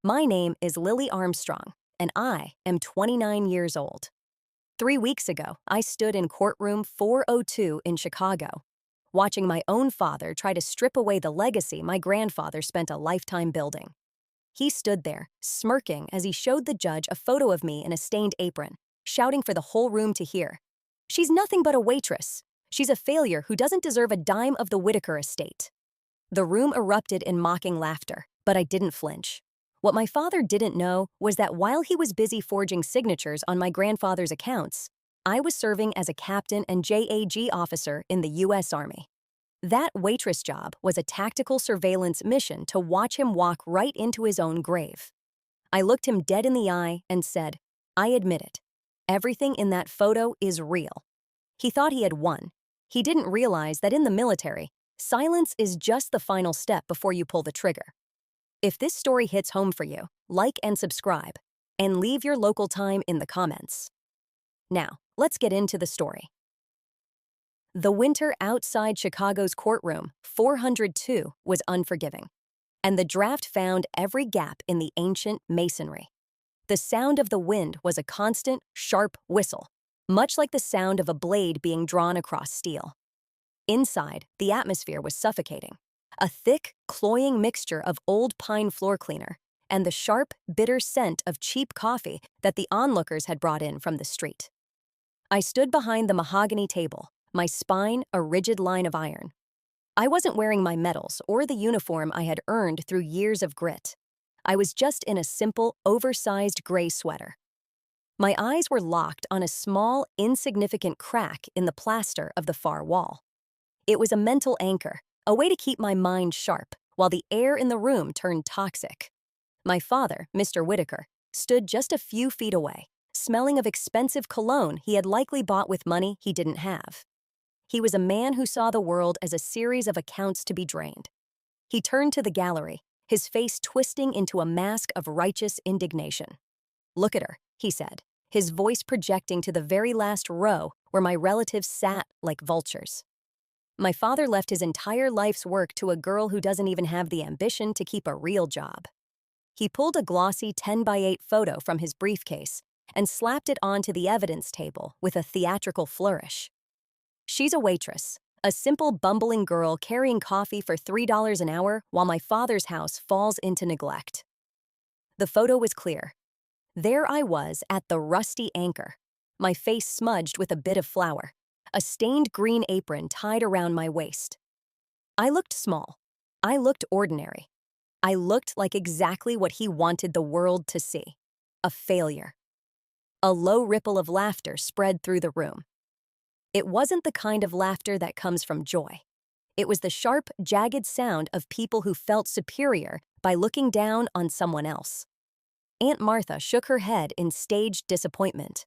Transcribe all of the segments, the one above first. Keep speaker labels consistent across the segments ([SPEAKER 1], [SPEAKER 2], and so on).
[SPEAKER 1] My name is Lily Armstrong, and I am 29 years old. 3 weeks ago, I stood in courtroom 402 in Chicago, watching my own father try to strip away the legacy my grandfather spent a lifetime building. He stood there, smirking as he showed the judge a photo of me in a stained apron, shouting for the whole room to hear. "She's nothing but a waitress. She's a failure who doesn't deserve a dime of the Whitaker estate." The room erupted in mocking laughter, but I didn't flinch. What my father didn't know was that while he was busy forging signatures on my grandfather's accounts, I was serving as a captain and JAG officer in the U.S. Army. That waitress job was a tactical surveillance mission to watch him walk right into his own grave. I looked him dead in the eye and said, "I admit it. Everything in that photo is real." He thought he had won. He didn't realize that in the military, silence is just the final step before you pull the trigger. If this story hits home for you, like and subscribe, and leave your local time in the comments. Now, let's get into the story. The winter outside Chicago's courtroom 402 was unforgiving, and the draft found every gap in the ancient masonry. The sound of the wind was a constant, sharp whistle, much like the sound of a blade being drawn across steel. Inside, the atmosphere was suffocating. A thick, cloying mixture of old pine floor cleaner and the sharp, bitter scent of cheap coffee that the onlookers had brought in from the street. I stood behind the mahogany table, my spine a rigid line of iron. I wasn't wearing my medals or the uniform I had earned through years of grit. I was just in a simple, oversized gray sweater. My eyes were locked on a small, insignificant crack in the plaster of the far wall. It was a mental anchor, a way to keep my mind sharp while the air in the room turned toxic. My father, Mr. Whitaker, stood just a few feet away, smelling of expensive cologne he had likely bought with money he didn't have. He was a man who saw the world as a series of accounts to be drained. He turned to the gallery, his face twisting into a mask of righteous indignation. "Look at her," he said, his voice projecting to the very last row where my relatives sat like vultures. My father left his entire life's work to a girl who doesn't even have the ambition to keep a real job. He pulled a glossy 10x8 photo from his briefcase and slapped it onto the evidence table with a theatrical flourish. "She's a waitress, a simple bumbling girl carrying coffee for $3 an hour while my father's house falls into neglect." The photo was clear. There I was at the rusty anchor, my face smudged with a bit of flour, a stained green apron tied around my waist. I looked small. I looked ordinary. I looked like exactly what he wanted the world to see: a failure. A low ripple of laughter spread through the room. It wasn't the kind of laughter that comes from joy. It was the sharp, jagged sound of people who felt superior by looking down on someone else. Aunt Martha shook her head in staged disappointment.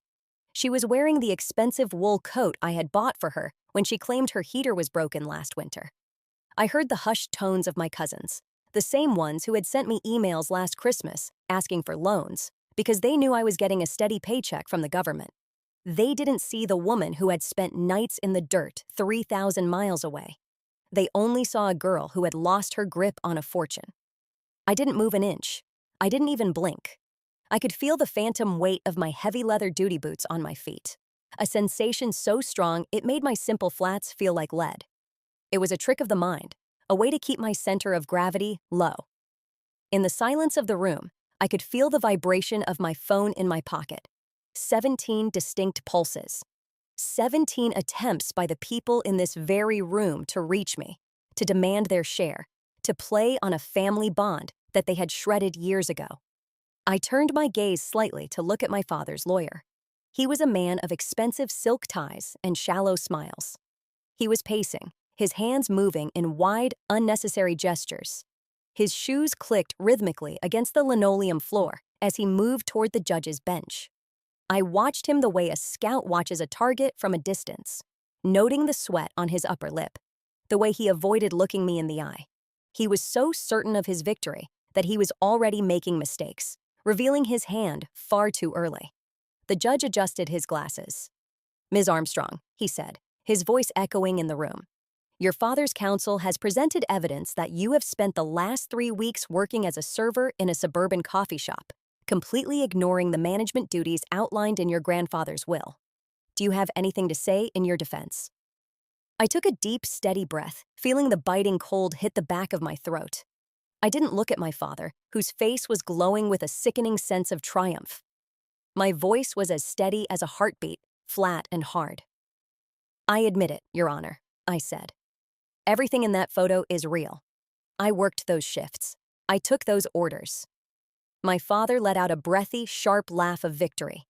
[SPEAKER 1] She was wearing the expensive wool coat I had bought for her when she claimed her heater was broken last winter. I heard the hushed tones of my cousins, the same ones who had sent me emails last Christmas asking for loans, because they knew I was getting a steady paycheck from the government. They didn't see the woman who had spent nights in the dirt 3,000 miles away. They only saw a girl who had lost her grip on a fortune. I didn't move an inch. I didn't even blink. I could feel the phantom weight of my heavy leather duty boots on my feet, a sensation so strong it made my simple flats feel like lead. It was a trick of the mind, a way to keep my center of gravity low. In the silence of the room, I could feel the vibration of my phone in my pocket. 17 distinct pulses. 17 attempts by the people in this very room to reach me, to demand their share, to play on a family bond that they had shredded years ago. I turned my gaze slightly to look at my father's lawyer. He was a man of expensive silk ties and shallow smiles. He was pacing, his hands moving in wide, unnecessary gestures. His shoes clicked rhythmically against the linoleum floor as he moved toward the judge's bench. I watched him the way a scout watches a target from a distance, noting the sweat on his upper lip, the way he avoided looking me in the eye. He was so certain of his victory that he was already making mistakes, revealing his hand far too early. The judge adjusted his glasses. "Ms. Armstrong," he said, his voice echoing in the room, Your father's counsel has presented evidence that you have spent the last 3 weeks working as a server in a suburban coffee shop, completely ignoring the management duties outlined in your grandfather's will. Do you have anything to say in your defense? I took a deep, steady breath, feeling the biting cold hit the back of my throat. I didn't look at my father, whose face was glowing with a sickening sense of triumph. My voice was as steady as a heartbeat, flat and hard. I admit it, Your Honor, I said. Everything in that photo is real. I worked those shifts. I took those orders. My father let out a breathy, sharp laugh of victory.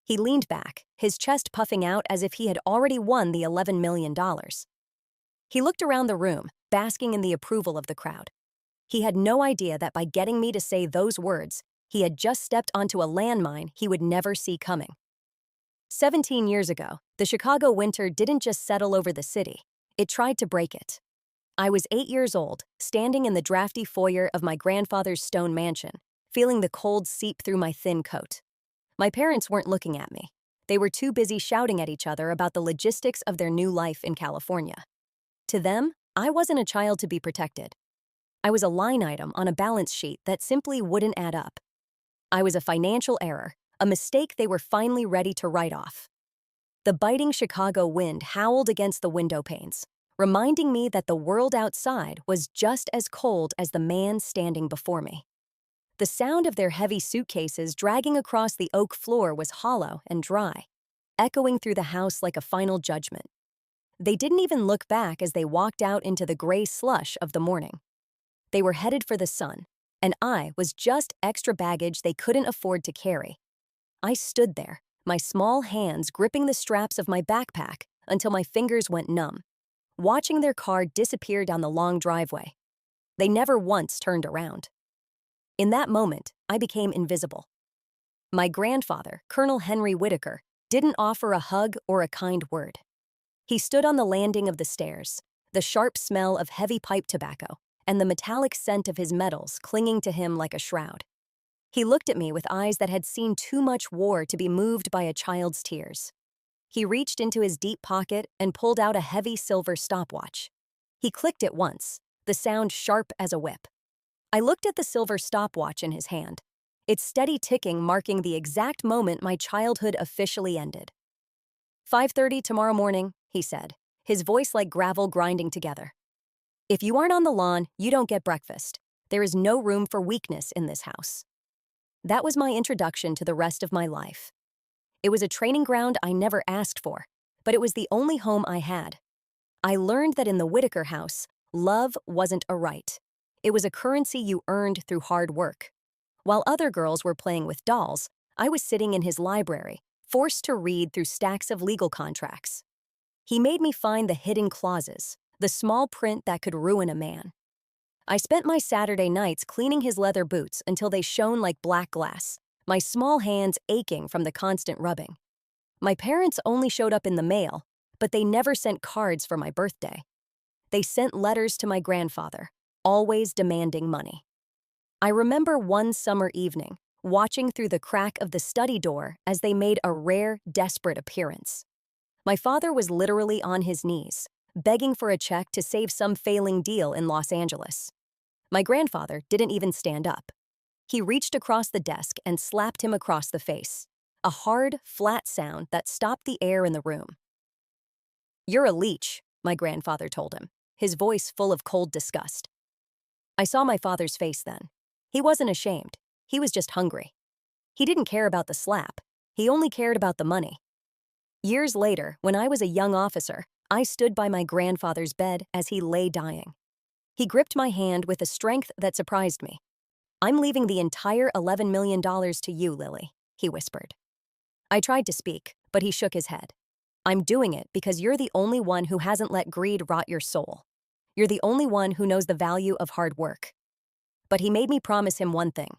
[SPEAKER 1] He leaned back, his chest puffing out as if he had already won the $11 million. He looked around the room, basking in the approval of the crowd. He had no idea that by getting me to say those words, he had just stepped onto a landmine he would never see coming. 17 years ago, the Chicago winter didn't just settle over the city, it tried to break it. I was 8 years old, standing in the drafty foyer of my grandfather's stone mansion, feeling the cold seep through my thin coat. My parents weren't looking at me. They were too busy shouting at each other about the logistics of their new life in California. To them, I wasn't a child to be protected. I was a line item on a balance sheet that simply wouldn't add up. I was a financial error, a mistake they were finally ready to write off. The biting Chicago wind howled against the window panes, reminding me that the world outside was just as cold as the man standing before me. The sound of their heavy suitcases dragging across the oak floor was hollow and dry, echoing through the house like a final judgment. They didn't even look back as they walked out into the gray slush of the morning. They were headed for the sun, and I was just extra baggage they couldn't afford to carry. I stood there, my small hands gripping the straps of my backpack until my fingers went numb, watching their car disappear down the long driveway. They never once turned around. In that moment, I became invisible. My grandfather, Colonel Henry Whitaker, didn't offer a hug or a kind word. He stood on the landing of the stairs, the sharp smell of heavy pipe tobacco and the metallic scent of his metals clinging to him like a shroud. He looked at me with eyes that had seen too much war to be moved by a child's tears. He reached into his deep pocket and pulled out a heavy silver stopwatch. He clicked it once, the sound sharp as a whip. I looked at the silver stopwatch in his hand, its steady ticking marking the exact moment my childhood officially ended. 5:30 tomorrow morning, he said, his voice like gravel grinding together. If you aren't on the lawn, you don't get breakfast. There is no room for weakness in this house. That was my introduction to the rest of my life. It was a training ground I never asked for, but it was the only home I had. I learned that in the Whitaker house, love wasn't a right. It was a currency you earned through hard work. While other girls were playing with dolls, I was sitting in his library, forced to read through stacks of legal contracts. He made me find the hidden clauses, the small print that could ruin a man. I spent my Saturday nights cleaning his leather boots until they shone like black glass, my small hands aching from the constant rubbing. My parents only showed up in the mail, but they never sent cards for my birthday. They sent letters to my grandfather, always demanding money. I remember one summer evening, watching through the crack of the study door as they made a rare, desperate appearance. My father was literally on his knees, begging for a check to save some failing deal in Los Angeles. My grandfather didn't even stand up. He reached across the desk and slapped him across the face, a hard, flat sound that stopped the air in the room. "You're a leech," my grandfather told him, his voice full of cold disgust. I saw my father's face then. He wasn't ashamed. He was just hungry. He didn't care about the slap. He only cared about the money. Years later, when I was a young officer, I stood by my grandfather's bed as he lay dying. He gripped my hand with a strength that surprised me. "I'm leaving the entire $11 million to you, Lily," he whispered. I tried to speak, but he shook his head. "I'm doing it because you're the only one who hasn't let greed rot your soul. You're the only one who knows the value of hard work." But he made me promise him one thing.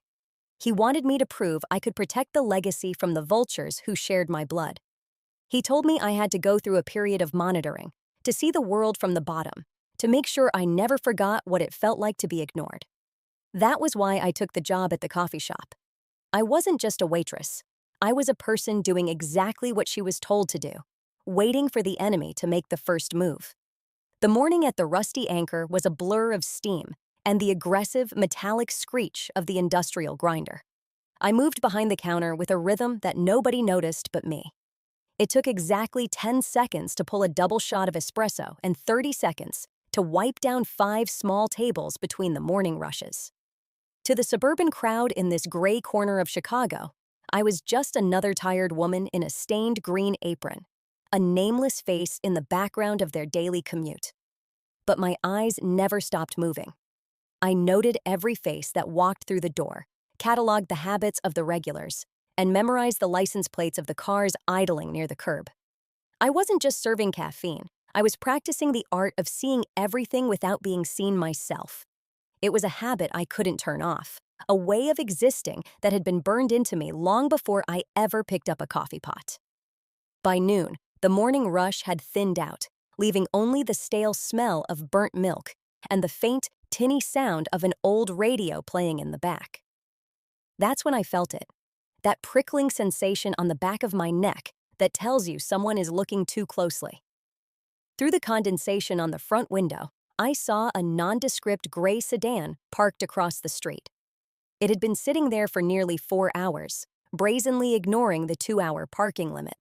[SPEAKER 1] He wanted me to prove I could protect the legacy from the vultures who shared my blood. He told me I had to go through a period of monitoring, to see the world from the bottom, to make sure I never forgot what it felt like to be ignored. That was why I took the job at the coffee shop. I wasn't just a waitress. I was a person doing exactly what she was told to do, waiting for the enemy to make the first move. The morning at the rusty anchor was a blur of steam and the aggressive, metallic screech of the industrial grinder. I moved behind the counter with a rhythm that nobody noticed but me. It took exactly 10 seconds to pull a double shot of espresso and 30 seconds to wipe down 5 small tables between the morning rushes. To the suburban crowd in this gray corner of Chicago, I was just another tired woman in a stained green apron, a nameless face in the background of their daily commute. But my eyes never stopped moving. I noted every face that walked through the door, cataloged the habits of the regulars, and memorized the license plates of the cars idling near the curb. I wasn't just serving caffeine, I was practicing the art of seeing everything without being seen myself. It was a habit I couldn't turn off, a way of existing that had been burned into me long before I ever picked up a coffee pot. By noon, the morning rush had thinned out, leaving only the stale smell of burnt milk and the faint, tinny sound of an old radio playing in the back. That's when I felt it, that prickling sensation on the back of my neck that tells you someone is looking too closely. Through the condensation on the front window, I saw a nondescript gray sedan parked across the street. It had been sitting there for nearly 4 hours, brazenly ignoring the 2-hour parking limit.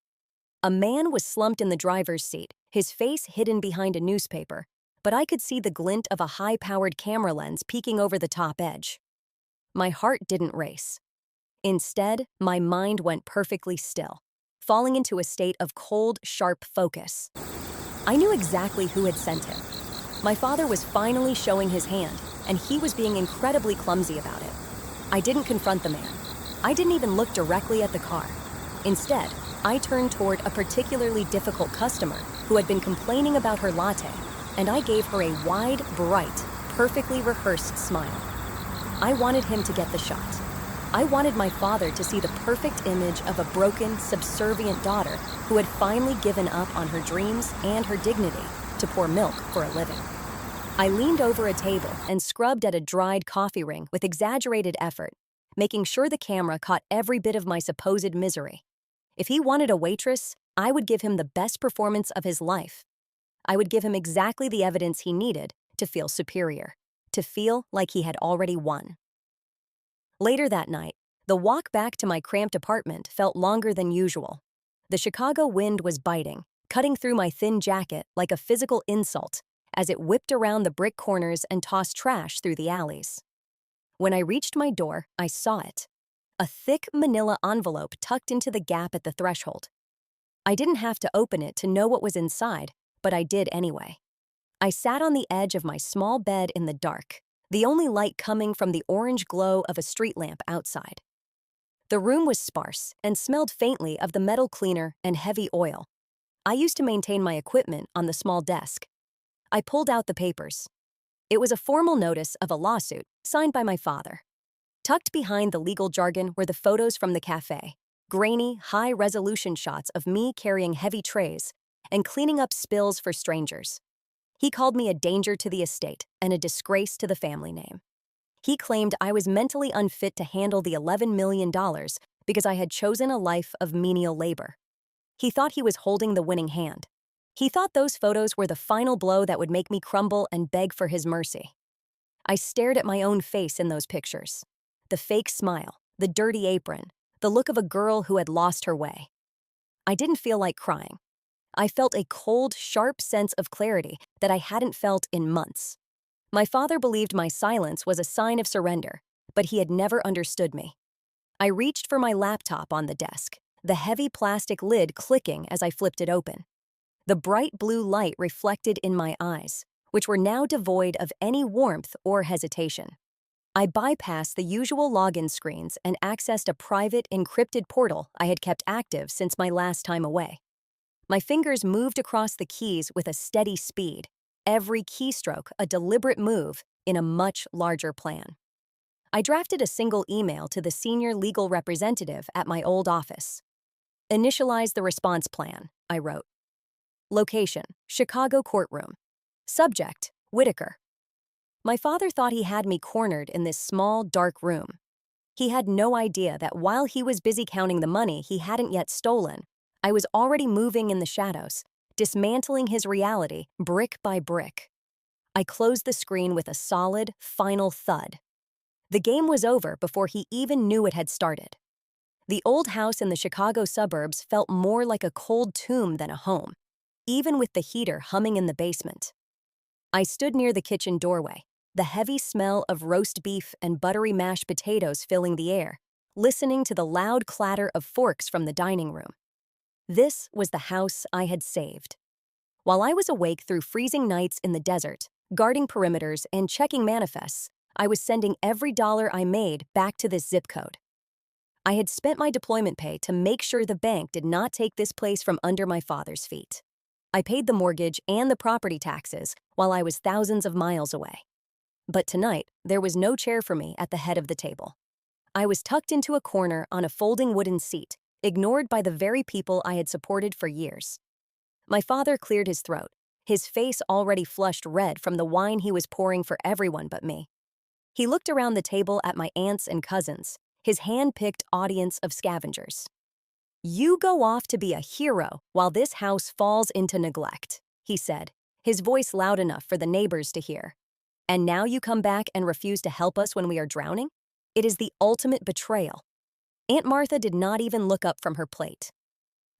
[SPEAKER 1] A man was slumped in the driver's seat, his face hidden behind a newspaper, but I could see the glint of a high-powered camera lens peeking over the top edge. My heart didn't race. Instead, my mind went perfectly still, falling into a state of cold, sharp focus. I knew exactly who had sent him. My father was finally showing his hand, and he was being incredibly clumsy about it. I didn't confront the man. I didn't even look directly at the car. Instead, I turned toward a particularly difficult customer who had been complaining about her latte, and I gave her a wide, bright, perfectly rehearsed smile. I wanted him to get the shot. I wanted my father to see the perfect image of a broken, subservient daughter who had finally given up on her dreams and her dignity to pour milk for a living. I leaned over a table and scrubbed at a dried coffee ring with exaggerated effort, making sure the camera caught every bit of my supposed misery. If he wanted a waitress, I would give him the best performance of his life. I would give him exactly the evidence he needed to feel superior, to feel like he had already won. Later that night, the walk back to my cramped apartment felt longer than usual. The Chicago wind was biting, cutting through my thin jacket like a physical insult as it whipped around the brick corners and tossed trash through the alleys. When I reached my door, I saw it. A thick manila envelope tucked into the gap at the threshold. I didn't have to open it to know what was inside, but I did anyway. I sat on the edge of my small bed in the dark, the only light coming from the orange glow of a street lamp outside. The room was sparse and smelled faintly of the metal cleaner and heavy oil. I used to maintain my equipment on the small desk. I pulled out the papers. It was a formal notice of a lawsuit signed by my father. Tucked behind the legal jargon were the photos from the cafe, grainy, high-resolution shots of me carrying heavy trays and cleaning up spills for strangers. He called me a danger to the estate and a disgrace to the family name. He claimed I was mentally unfit to handle the $11 million because I had chosen a life of menial labor. He thought he was holding the winning hand. He thought those photos were the final blow that would make me crumble and beg for his mercy. I stared at my own face in those pictures. The fake smile, the dirty apron, the look of a girl who had lost her way. I didn't feel like crying. I felt a cold, sharp sense of clarity that I hadn't felt in months. My father believed my silence was a sign of surrender, but he had never understood me. I reached for my laptop on the desk, the heavy plastic lid clicking as I flipped it open. The bright blue light reflected in my eyes, which were now devoid of any warmth or hesitation. I bypassed the usual login screens and accessed a private, encrypted portal I had kept active since my last time away. My fingers moved across the keys with a steady speed, every keystroke a deliberate move in a much larger plan. I drafted a single email to the senior legal representative at my old office. "Initialize the response plan," I wrote. Location: Chicago courtroom. Subject: Whitaker. My father thought he had me cornered in this small, dark room. He had no idea that while he was busy counting the money he hadn't yet stolen, I was already moving in the shadows, dismantling his reality brick by brick. I closed the screen with a solid, final thud. The game was over before he even knew it had started. The old house in the Chicago suburbs felt more like a cold tomb than a home, even with the heater humming in the basement. I stood near the kitchen doorway, the heavy smell of roast beef and buttery mashed potatoes filling the air, listening to the loud clatter of forks from the dining room. This was the house I had saved. While I was awake through freezing nights in the desert, guarding perimeters and checking manifests, I was sending every dollar I made back to this zip code. I had spent my deployment pay to make sure the bank did not take this place from under my father's feet. I paid the mortgage and the property taxes while I was thousands of miles away. But tonight, there was no chair for me at the head of the table. I was tucked into a corner on a folding wooden seat, ignored by the very people I had supported for years. My father cleared his throat, his face already flushed red from the wine he was pouring for everyone but me. He looked around the table at my aunts and cousins, his hand-picked audience of scavengers. "You go off to be a hero while this house falls into neglect," he said, his voice loud enough for the neighbors to hear. "And now you come back and refuse to help us when we are drowning? It is the ultimate betrayal." Aunt Martha did not even look up from her plate.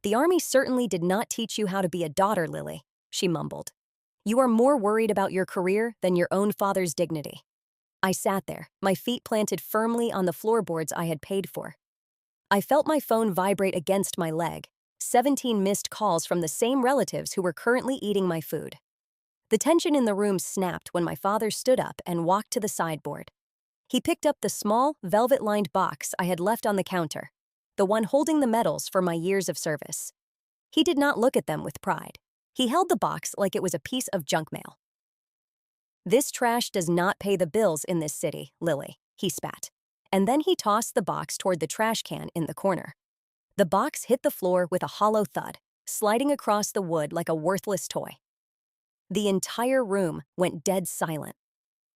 [SPEAKER 1] "The army certainly did not teach you how to be a daughter, Lily," she mumbled. "You are more worried about your career than your own father's dignity." I sat there, my feet planted firmly on the floorboards I had paid for. I felt my phone vibrate against my leg, 17 missed calls from the same relatives who were currently eating my food. The tension in the room snapped when my father stood up and walked to the sideboard. He picked up the small, velvet-lined box I had left on the counter, the one holding the medals for my years of service. He did not look at them with pride. He held the box like it was a piece of junk mail. "This trash does not pay the bills in this city, Lily," he spat. And then he tossed the box toward the trash can in the corner. The box hit the floor with a hollow thud, sliding across the wood like a worthless toy. The entire room went dead silent.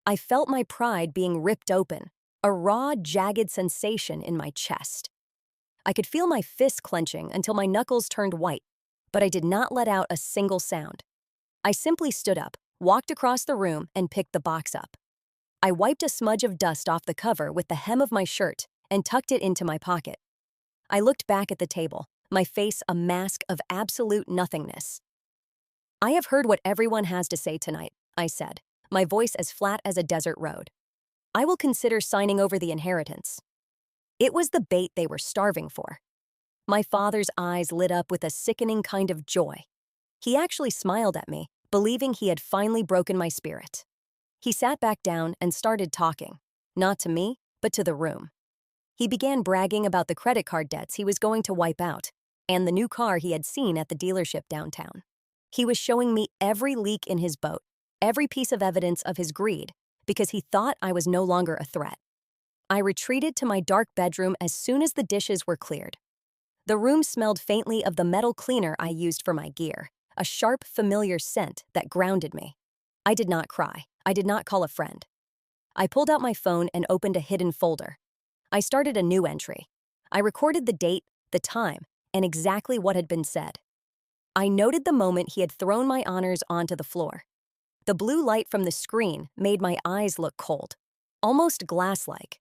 [SPEAKER 1] I felt my pride being ripped open, a raw, jagged sensation in my chest. I could feel my fists clenching until my knuckles turned white, but I did not let out a single sound. I simply stood up, walked across the room, and picked the box up. I wiped a smudge of dust off the cover with the hem of my shirt and tucked it into my pocket. I looked back at the table, my face a mask of absolute nothingness. "I have heard what everyone has to say tonight," I said, my voice as flat as a desert road. "I will consider signing over the inheritance." It was the bait they were starving for. My father's eyes lit up with a sickening kind of joy. He actually smiled at me, believing he had finally broken my spirit. He sat back down and started talking, not to me, but to the room. He began bragging about the credit card debts he was going to wipe out, and the new car he had seen at the dealership downtown. He was showing me every leak in his boat, every piece of evidence of his greed, because he thought I was no longer a threat. I retreated to my dark bedroom as soon as the dishes were cleared. The room smelled faintly of the metal cleaner I used for my gear, a sharp, familiar scent that grounded me. I did not cry. I did not call a friend. I pulled out my phone and opened a hidden folder. I started a new entry. I recorded the date, the time, and exactly what had been said. I noted the moment he had thrown my honors onto the floor. The blue light from the screen made my eyes look cold, almost glass-like.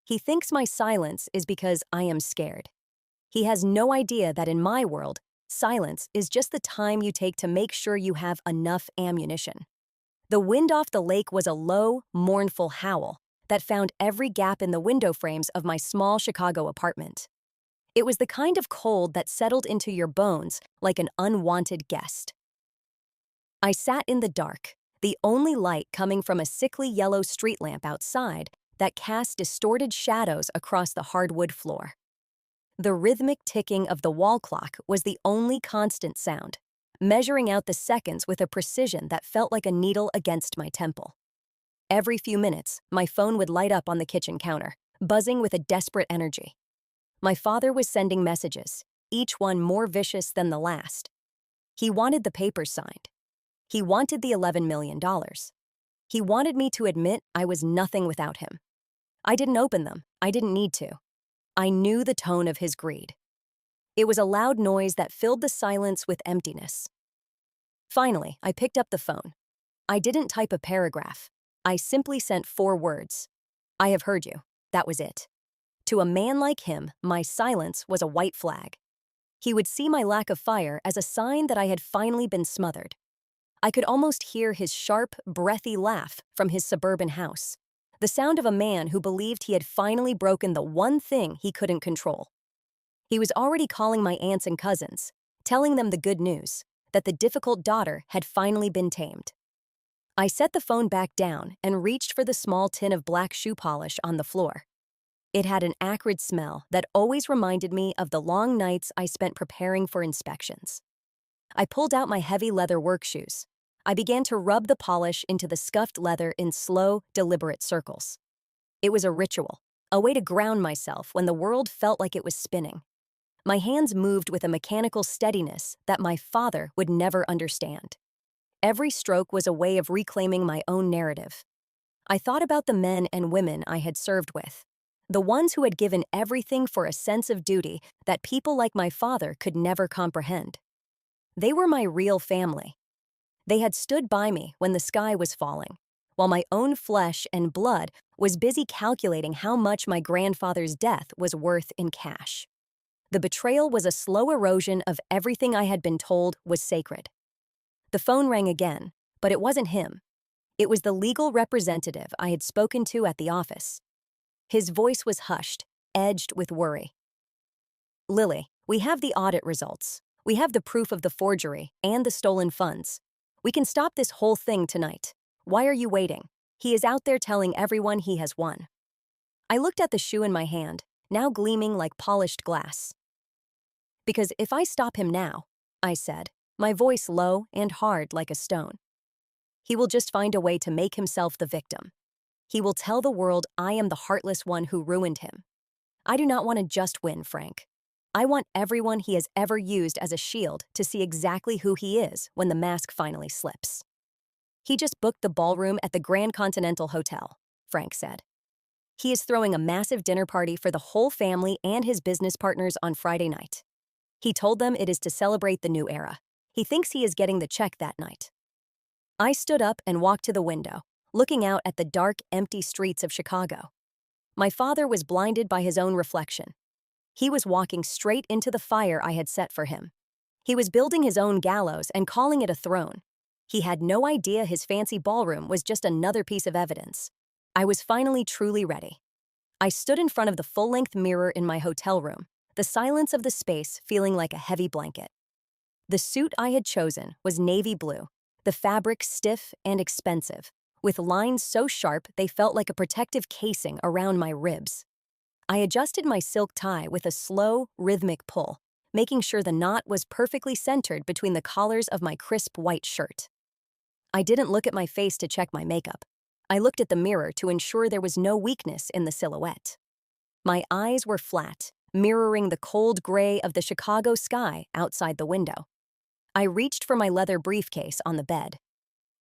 [SPEAKER 1] He thinks my silence is because I am scared. He has no idea that in my world, silence is just the time you take to make sure you have enough ammunition. The wind off the lake was a low, mournful howl that found every gap in the window frames of my small Chicago apartment. It was the kind of cold that settled into your bones like an unwanted guest. I sat in the dark, the only light coming from a sickly yellow street lamp outside that cast distorted shadows across the hardwood floor. The rhythmic ticking of the wall clock was the only constant sound, measuring out the seconds with a precision that felt like a needle against my temple. Every few minutes, my phone would light up on the kitchen counter, buzzing with a desperate energy. My father was sending messages, each one more vicious than the last. He wanted the papers signed. He wanted the $11 million. He wanted me to admit I was nothing without him. I didn't open them. I didn't need to. I knew the tone of his greed. It was a loud noise that filled the silence with emptiness. Finally, I picked up the phone. I didn't type a paragraph. I simply sent 4 words. "I have heard you." That was it. To a man like him, my silence was a white flag. He would see my lack of fire as a sign that I had finally been smothered. I could almost hear his sharp, breathy laugh from his suburban house, the sound of a man who believed he had finally broken the one thing he couldn't control. He was already calling my aunts and cousins, telling them the good news, that the difficult daughter had finally been tamed. I set the phone back down and reached for the small tin of black shoe polish on the floor. It had an acrid smell that always reminded me of the long nights I spent preparing for inspections. I pulled out my heavy leather work shoes. I began to rub the polish into the scuffed leather in slow, deliberate circles. It was a ritual, a way to ground myself when the world felt like it was spinning. My hands moved with a mechanical steadiness that my father would never understand. Every stroke was a way of reclaiming my own narrative. I thought about the men and women I had served with, the ones who had given everything for a sense of duty that people like my father could never comprehend. They were my real family. They had stood by me when the sky was falling, while my own flesh and blood was busy calculating how much my grandfather's death was worth in cash. The betrayal was a slow erosion of everything I had been told was sacred. The phone rang again, but it wasn't him. It was the legal representative I had spoken to at the office. His voice was hushed, edged with worry. "Lily, we have the audit results. We have the proof of the forgery and the stolen funds. We can stop this whole thing tonight. Why are you waiting? He is out there telling everyone he has won." I looked at the shoe in my hand, now gleaming like polished glass. "Because if I stop him now," I said, my voice low and hard like a stone, "he will just find a way to make himself the victim. He will tell the world I am the heartless one who ruined him. I do not want to just win, Frank. I want everyone he has ever used as a shield to see exactly who he is when the mask finally slips." "He just booked the ballroom at the Grand Continental Hotel," Frank said. "He is throwing a massive dinner party for the whole family and his business partners on Friday night. He told them it is to celebrate the new era. He thinks he is getting the check that night." I stood up and walked to the window, looking out at the dark, empty streets of Chicago. My father was blinded by his own reflection. He was walking straight into the fire I had set for him. He was building his own gallows and calling it a throne. He had no idea his fancy ballroom was just another piece of evidence. I was finally truly ready. I stood in front of the full-length mirror in my hotel room, the silence of the space feeling like a heavy blanket. The suit I had chosen was navy blue, the fabric stiff and expensive, with lines so sharp they felt like a protective casing around my ribs. I adjusted my silk tie with a slow, rhythmic pull, making sure the knot was perfectly centered between the collars of my crisp white shirt. I didn't look at my face to check my makeup. I looked at the mirror to ensure there was no weakness in the silhouette. My eyes were flat, mirroring the cold gray of the Chicago sky outside the window. I reached for my leather briefcase on the bed.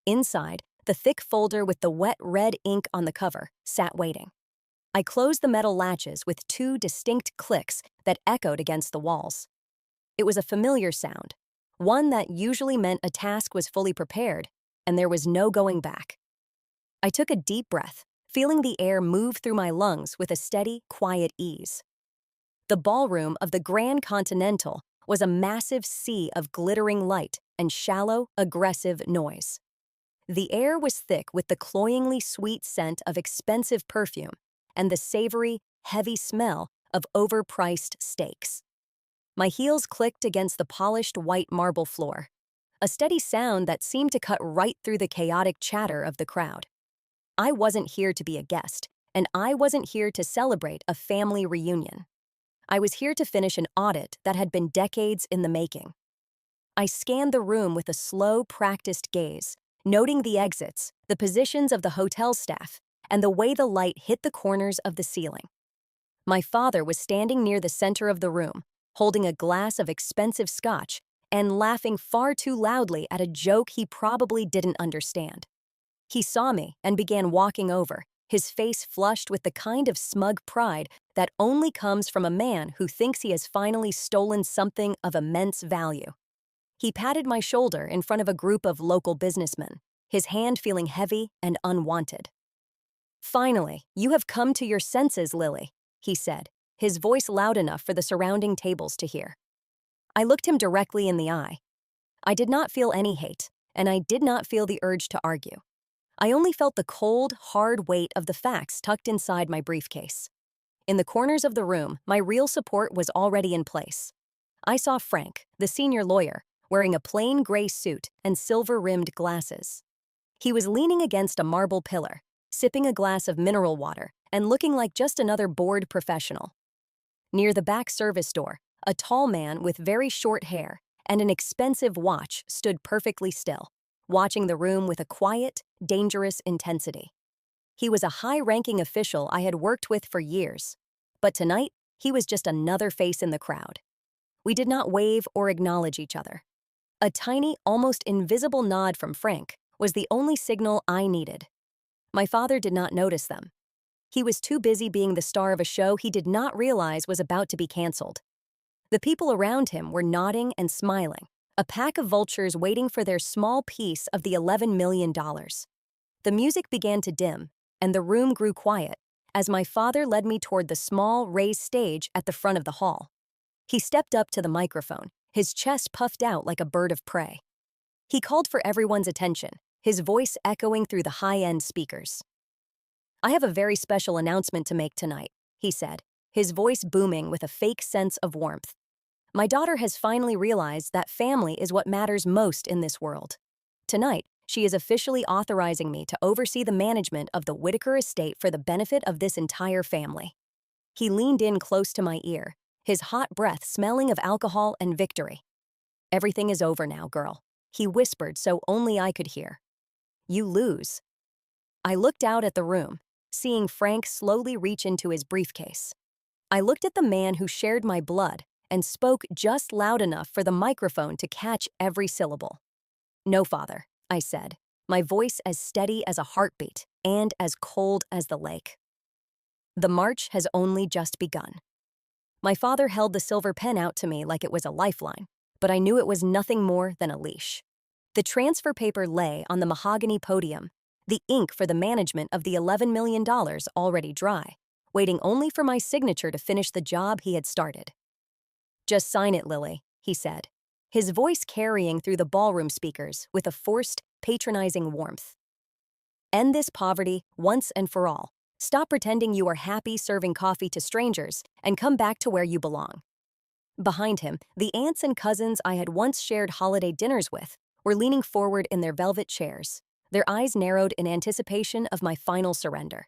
[SPEAKER 1] Inside, the thick folder with the wet red ink on the cover sat waiting. I closed the metal latches with 2 distinct clicks that echoed against the walls. It was a familiar sound, one that usually meant a task was fully prepared and there was no going back. I took a deep breath, feeling the air move through my lungs with a steady, quiet ease. The ballroom of the Grand Continental was a massive sea of glittering light and shallow, aggressive noise. The air was thick with the cloyingly sweet scent of expensive perfume and the savory, heavy smell of overpriced steaks. My heels clicked against the polished white marble floor, a steady sound that seemed to cut right through the chaotic chatter of the crowd. I wasn't here to be a guest, and I wasn't here to celebrate a family reunion. I was here to finish an audit that had been decades in the making. I scanned the room with a slow, practiced gaze, noting the exits, the positions of the hotel staff, and the way the light hit the corners of the ceiling. My father was standing near the center of the room, holding a glass of expensive scotch and laughing far too loudly at a joke he probably didn't understand. He saw me and began walking over, his face flushed with the kind of smug pride that only comes from a man who thinks he has finally stolen something of immense value. He patted my shoulder in front of a group of local businessmen, his hand feeling heavy and unwanted. "Finally, you have come to your senses, Lily," he said, his voice loud enough for the surrounding tables to hear. I looked him directly in the eye. I did not feel any hate, and I did not feel the urge to argue. I only felt the cold, hard weight of the facts tucked inside my briefcase. In the corners of the room, my real support was already in place. I saw Frank, the senior lawyer, wearing a plain gray suit and silver-rimmed glasses. He was leaning against a marble pillar, sipping a glass of mineral water and looking like just another bored professional. Near the back service door, a tall man with very short hair and an expensive watch stood perfectly still, watching the room with a quiet, dangerous intensity. He was a high-ranking official I had worked with for years, but tonight he was just another face in the crowd. We did not wave or acknowledge each other. A tiny, almost invisible nod from Frank was the only signal I needed. My father did not notice them. He was too busy being the star of a show he did not realize was about to be canceled. The people around him were nodding and smiling, a pack of vultures waiting for their small piece of the $11 million. The music began to dim, and the room grew quiet as my father led me toward the small, raised stage at the front of the hall. He stepped up to the microphone, his chest puffed out like a bird of prey. He called for everyone's attention, his voice echoing through the high-end speakers. "I have a very special announcement to make tonight," he said, his voice booming with a fake sense of warmth. "My daughter has finally realized that family is what matters most in this world. Tonight, she is officially authorizing me to oversee the management of the Whitaker estate for the benefit of this entire family." He leaned in close to my ear, his hot breath smelling of alcohol and victory. "Everything is over now, girl," he whispered so only I could hear. "You lose." I looked out at the room, seeing Frank slowly reach into his briefcase. I looked at the man who shared my blood and spoke just loud enough for the microphone to catch every syllable. "No, father," I said, my voice as steady as a heartbeat and as cold as the lake. "The march has only just begun." My father held the silver pen out to me like it was a lifeline, but I knew it was nothing more than a leash. The transfer paper lay on the mahogany podium, the ink for the management of the $11 million already dry, waiting only for my signature to finish the job he had started. "Just sign it, Lily," he said, his voice carrying through the ballroom speakers with a forced, patronizing warmth. "End this poverty once and for all. Stop pretending you are happy serving coffee to strangers and come back to where you belong." Behind him, the aunts and cousins I had once shared holiday dinners with were leaning forward in their velvet chairs, their eyes narrowed in anticipation of my final surrender.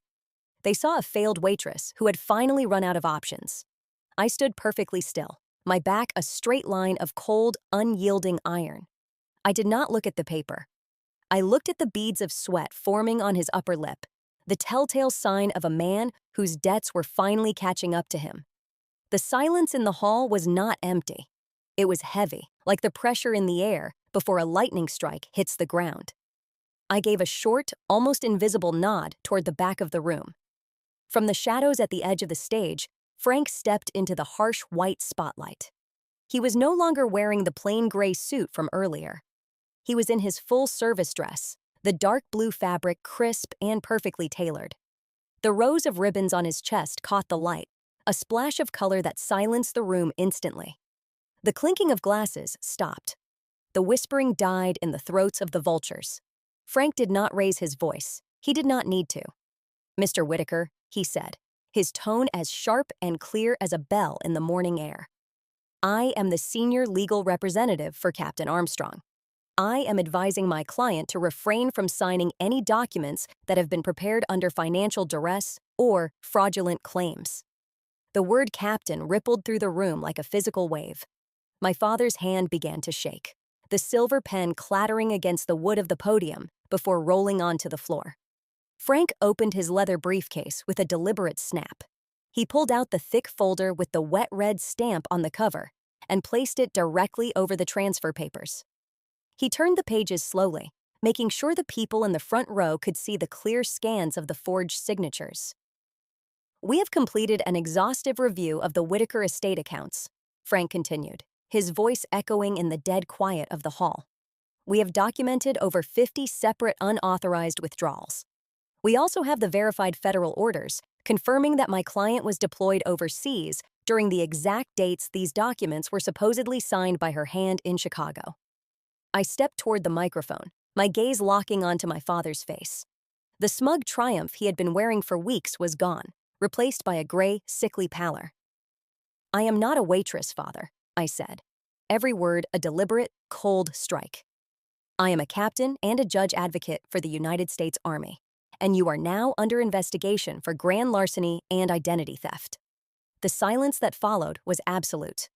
[SPEAKER 1] They saw a failed waitress who had finally run out of options. I stood perfectly still, my back a straight line of cold, unyielding iron. I did not look at the paper. I looked at the beads of sweat forming on his upper lip, the telltale sign of a man whose debts were finally catching up to him. The silence in the hall was not empty. It was heavy, like the pressure in the air before a lightning strike hits the ground. I gave a short, almost invisible nod toward the back of the room. From the shadows at the edge of the stage, Frank stepped into the harsh white spotlight. He was no longer wearing the plain gray suit from earlier. He was in his full service dress, the dark blue fabric crisp and perfectly tailored. The rows of ribbons on his chest caught the light, a splash of color that silenced the room instantly. The clinking of glasses stopped. The whispering died in the throats of the vultures. Frank did not raise his voice. He did not need to. "Mr. Whitaker," he said, his tone as sharp and clear as a bell in the morning air. "I am the senior legal representative for Captain Armstrong. I am advising my client to refrain from signing any documents that have been prepared under financial duress or fraudulent claims." The word captain rippled through the room like a physical wave. My father's hand began to shake, the silver pen clattering against the wood of the podium before rolling onto the floor. Frank opened his leather briefcase with a deliberate snap. He pulled out the thick folder with the wet red stamp on the cover and placed it directly over the transfer papers. He turned the pages slowly, making sure the people in the front row could see the clear scans of the forged signatures. "We have completed an exhaustive review of the Whitaker estate accounts," Frank continued, his voice echoing in the dead quiet of the hall. "We have documented over 50 separate unauthorized withdrawals. We also have the verified federal orders, confirming that my client was deployed overseas during the exact dates these documents were supposedly signed by her hand in Chicago." I stepped toward the microphone, my gaze locking onto my father's face. The smug triumph he had been wearing for weeks was gone, replaced by a gray, sickly pallor. "I am not a waitress, Father," I said, every word a deliberate, cold strike. "I am a captain and a judge advocate for the United States Army, and you are now under investigation for grand larceny and identity theft." The silence that followed was absolute.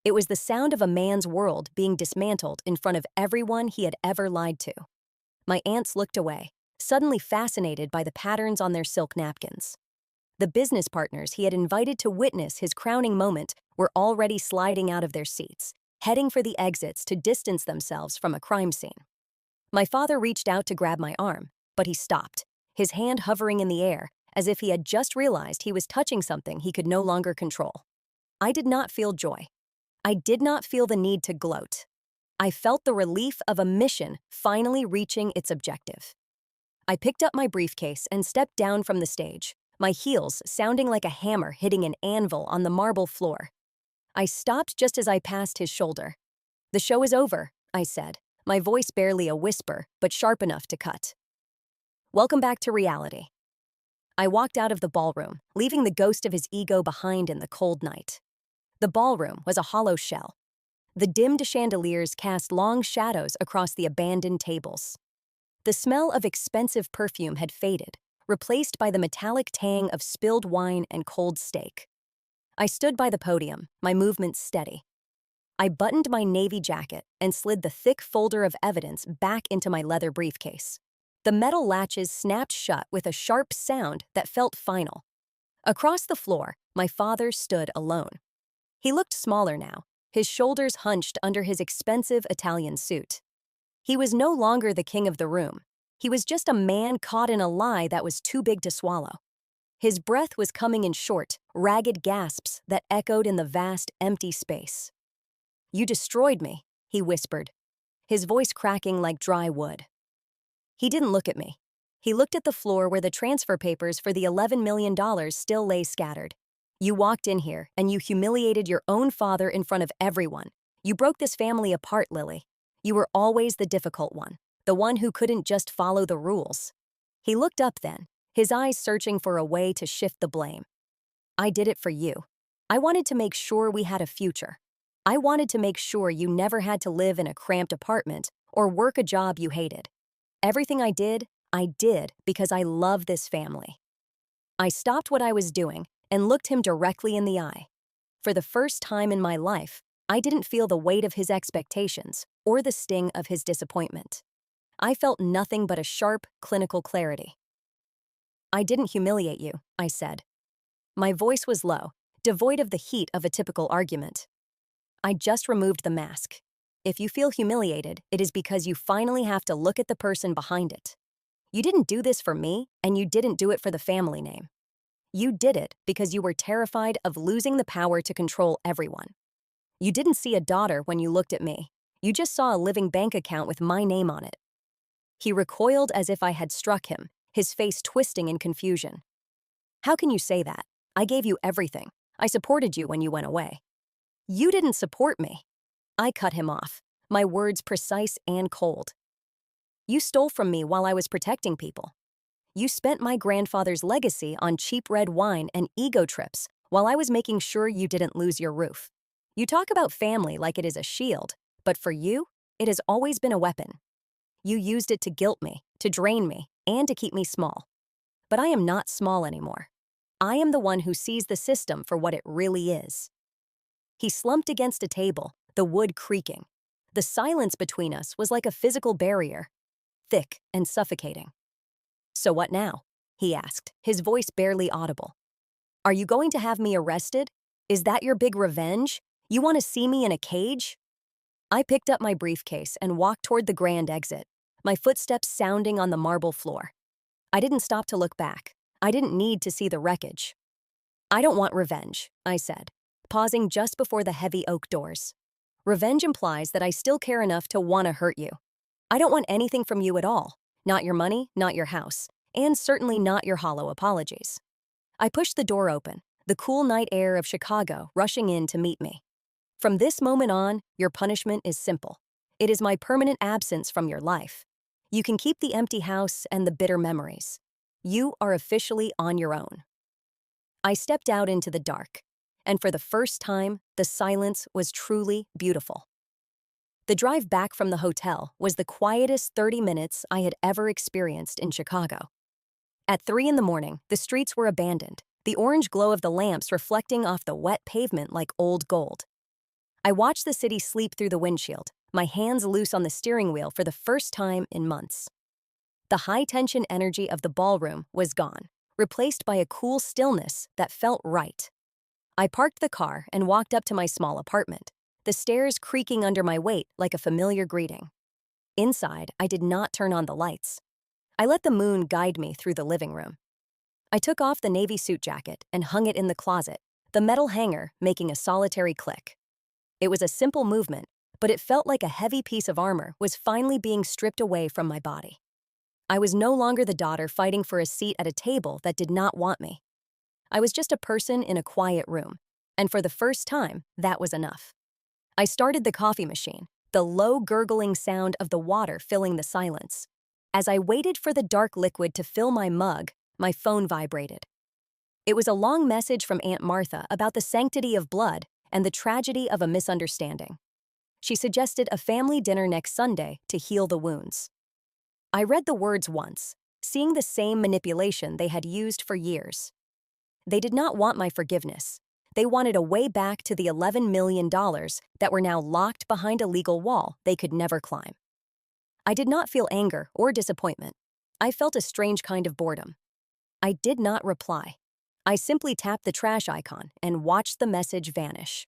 [SPEAKER 1] It was the sound of a man's world being dismantled in front of everyone he had ever lied to. My aunts looked away, suddenly fascinated by the patterns on their silk napkins. The business partners he had invited to witness his crowning moment were already sliding out of their seats, heading for the exits to distance themselves from a crime scene. My father reached out to grab my arm, but he stopped, his hand hovering in the air as if he had just realized he was touching something he could no longer control. I did not feel joy. I did not feel the need to gloat. I felt the relief of a mission finally reaching its objective. I picked up my briefcase and stepped down from the stage, my heels sounding like a hammer hitting an anvil on the marble floor. I stopped just as I passed his shoulder. "The show is over," I said, my voice barely a whisper, but sharp enough to cut. "Welcome back to reality." I walked out of the ballroom, leaving the ghost of his ego behind in the cold night. The ballroom was a hollow shell. The dimmed chandeliers cast long shadows across the abandoned tables. The smell of expensive perfume had faded, replaced by the metallic tang of spilled wine and cold steak. I stood by the podium, my movements steady. I buttoned my navy jacket and slid the thick folder of evidence back into my leather briefcase. The metal latches snapped shut with a sharp sound that felt final. Across the floor, my father stood alone. He looked smaller now, his shoulders hunched under his expensive Italian suit. He was no longer the king of the room. He was just a man caught in a lie that was too big to swallow. His breath was coming in short, ragged gasps that echoed in the vast, empty space. "You destroyed me," he whispered, his voice cracking like dry wood. He didn't look at me. He looked at the floor where the transfer papers for the $11 million still lay scattered. "You walked in here, and you humiliated your own father in front of everyone. You broke this family apart, Lily. You were always the difficult one, the one who couldn't just follow the rules." He looked up then, his eyes searching for a way to shift the blame. "I did it for you. I wanted to make sure we had a future. I wanted to make sure you never had to live in a cramped apartment or work a job you hated. Everything I did because I love this family." I stopped what I was doing and looked him directly in the eye. For the first time in my life, I didn't feel the weight of his expectations or the sting of his disappointment. I felt nothing but a sharp, clinical clarity. "I didn't humiliate you," I said. My voice was low, devoid of the heat of a typical argument. "I just removed the mask. If you feel humiliated, it is because you finally have to look at the person behind it. You didn't do this for me, and you didn't do it for the family name. You did it because you were terrified of losing the power to control everyone. You didn't see a daughter when you looked at me. You just saw a living bank account with my name on it." He recoiled as if I had struck him, his face twisting in confusion. "How can you say that? I gave you everything. I supported you when you went away." "You didn't support me." I cut him off, my words precise and cold. "You stole from me while I was protecting people. You spent my grandfather's legacy on cheap red wine and ego trips while I was making sure you didn't lose your roof. You talk about family like it is a shield, but for you, it has always been a weapon. You used it to guilt me, to drain me, and to keep me small. But I am not small anymore. I am the one who sees the system for what it really is." He slumped against a table, the wood creaking. The silence between us was like a physical barrier, thick and suffocating. "So what now?" he asked, his voice barely audible. "Are you going to have me arrested? Is that your big revenge? You want to see me in a cage?" I picked up my briefcase and walked toward the grand exit, my footsteps sounding on the marble floor. I didn't stop to look back. I didn't need to see the wreckage. "I don't want revenge," I said, pausing just before the heavy oak doors. Revenge implies that I still care enough to want to hurt you. I don't want anything from you at all. Not your money, not your house, and certainly not your hollow apologies. I pushed the door open, the cool night air of Chicago rushing in to meet me. From this moment on, your punishment is simple. It is my permanent absence from your life. You can keep the empty house and the bitter memories. You are officially on your own. I stepped out into the dark, and for the first time, the silence was truly beautiful. The drive back from the hotel was the quietest 30 minutes I had ever experienced in Chicago. At 3 in the morning, the streets were abandoned, the orange glow of the lamps reflecting off the wet pavement like old gold. I watched the city sleep through the windshield, my hands loose on the steering wheel for the first time in months. The high-tension energy of the ballroom was gone, replaced by a cool stillness that felt right. I parked the car and walked up to my small apartment, the stairs creaking under my weight like a familiar greeting. Inside, I did not turn on the lights. I let the moon guide me through the living room. I took off the navy suit jacket and hung it in the closet, the metal hanger making a solitary click. It was a simple movement, but it felt like a heavy piece of armor was finally being stripped away from my body. I was no longer the daughter fighting for a seat at a table that did not want me. I was just a person in a quiet room, and for the first time, that was enough. I started the coffee machine, the low gurgling sound of the water filling the silence. As I waited for the dark liquid to fill my mug, my phone vibrated. It was a long message from Aunt Martha about the sanctity of blood and the tragedy of a misunderstanding. She suggested a family dinner next Sunday to heal the wounds. I read the words once, seeing the same manipulation they had used for years. They did not want my forgiveness. They wanted a way back to the $11 million that were now locked behind a legal wall they could never climb. I did not feel anger or disappointment. I felt a strange kind of boredom. I did not reply. I simply tapped the trash icon and watched the message vanish.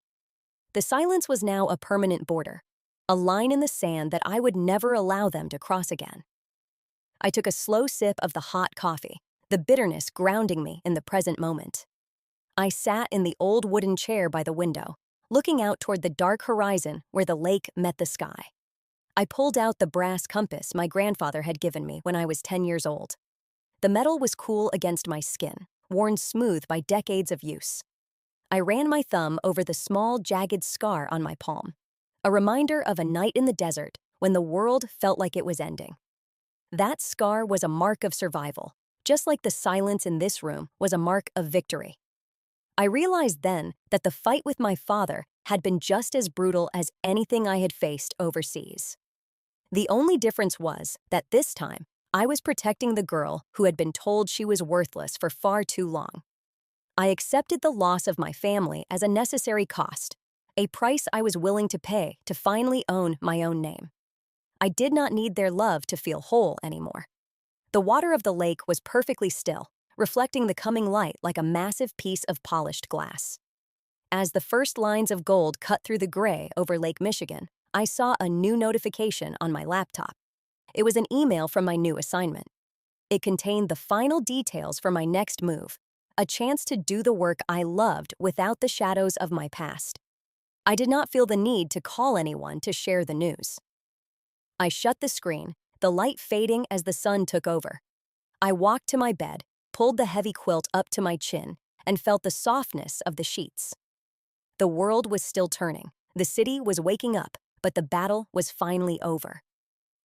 [SPEAKER 1] The silence was now a permanent border, a line in the sand that I would never allow them to cross again. I took a slow sip of the hot coffee, the bitterness grounding me in the present moment. I sat in the old wooden chair by the window, looking out toward the dark horizon where the lake met the sky. I pulled out the brass compass my grandfather had given me when I was 10 years old. The metal was cool against my skin, worn smooth by decades of use. I ran my thumb over the small, jagged scar on my palm, a reminder of a night in the desert when the world felt like it was ending. That scar was a mark of survival, just like the silence in this room was a mark of victory. I realized then that the fight with my father had been just as brutal as anything I had faced overseas. The only difference was that this time, I was protecting the girl who had been told she was worthless for far too long. I accepted the loss of my family as a necessary cost, a price I was willing to pay to finally own my own name. I did not need their love to feel whole anymore. The water of the lake was perfectly still, reflecting the coming light like a massive piece of polished glass. As the first lines of gold cut through the gray over Lake Michigan, I saw a new notification on my laptop. It was an email from my new assignment. It contained the final details for my next move, a chance to do the work I loved without the shadows of my past. I did not feel the need to call anyone to share the news. I shut the screen, the light fading as the sun took over. I walked to my bed, pulled the heavy quilt up to my chin, and felt the softness of the sheets. The world was still turning, the city was waking up, but the battle was finally over.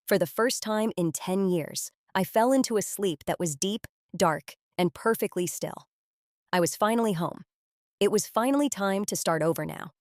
[SPEAKER 1] For the first time in 10 years, I fell into a sleep that was deep, dark, and perfectly still. I was finally home. It was finally time to start over now.